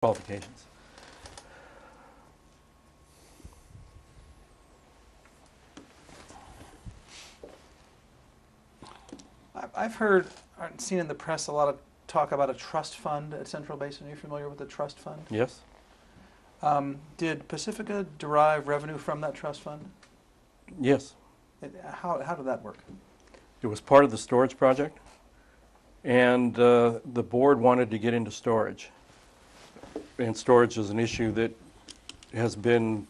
qualifications. I've heard, seen in the press a lot of talk about a trust fund at Central Basin. Are you familiar with the trust fund? Yes? Did Pacifica derive revenue from that trust fund? Yes. How did that work? It was part of the storage project, and the board wanted to get into storage. And storage is an issue that has been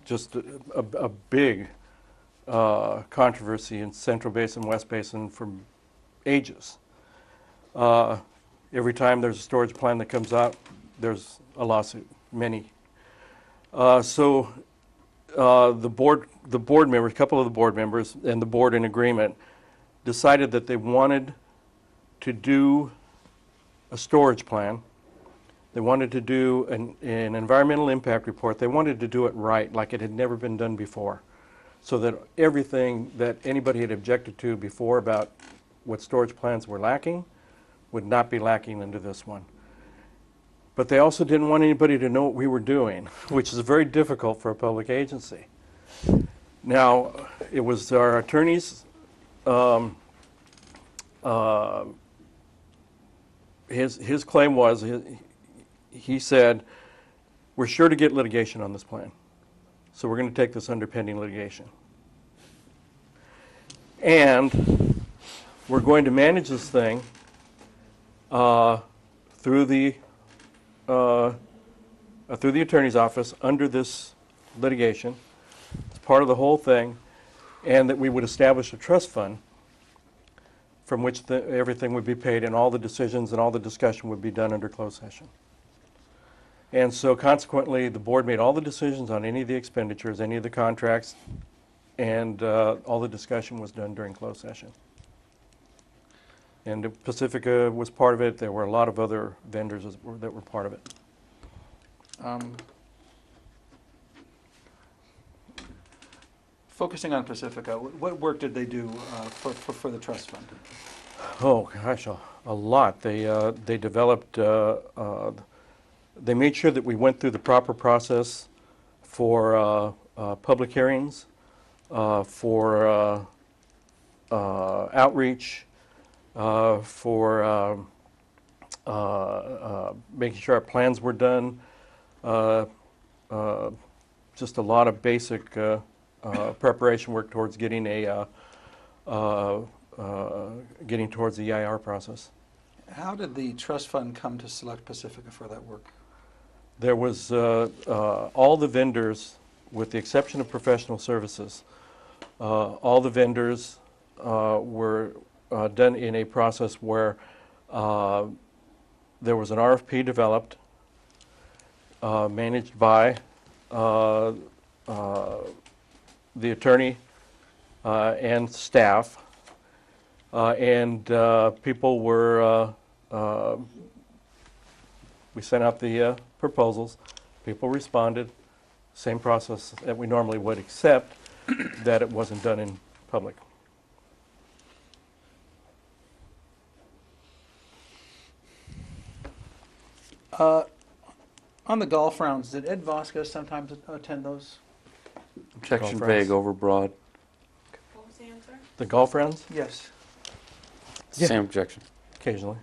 just a big controversy in Central Basin, West Basin for ages. Every time there's a storage plan that comes out, there's a lawsuit, many. So the board members, a couple of the board members, and the board in agreement decided that they wanted to do a storage plan. They wanted to do an environmental impact report. They wanted to do it right, like it had never been done before, so that everything that anybody had objected to before about what storage plans were lacking would not be lacking into this one. But they also didn't want anybody to know what we were doing, which is very difficult for a public agency. Now, it was our attorneys, his claim was, he said, we're sure to get litigation on this plan, so we're going to take this under pending litigation. And we're going to manage this thing through the attorney's office under this litigation. It's part of the whole thing, and that we would establish a trust fund from which everything would be paid, and all the decisions and all the discussion would be done under closed session. And so consequently, the board made all the decisions on any of the expenditures, any of the contracts, and all the discussion was done during closed session. And Pacifica was part of it. There were a lot of other vendors that were part of it. Focusing on Pacifica, what work did they do for the trust fund? Oh gosh, a lot. They developed. They made sure that we went through the proper process for public hearings, for outreach, for making sure our plans were done. Just a lot of basic preparation work towards getting getting towards the EIR process. How did the trust fund come to select Pacifica for that work? There was all the vendors, with the exception of professional services, all the vendors were done in a process where there was an RFP developed, managed by the attorney and staff, and people were, we sent out the proposals, people responded, same process that we normally would, except that it wasn't done in public. On the golf rounds, did Ed Vasquez sometimes attend those? Objection Golf vague, rounds. overbroad. What was the answer? The golf rounds? Yes. Yeah. Same objection. Occasionally.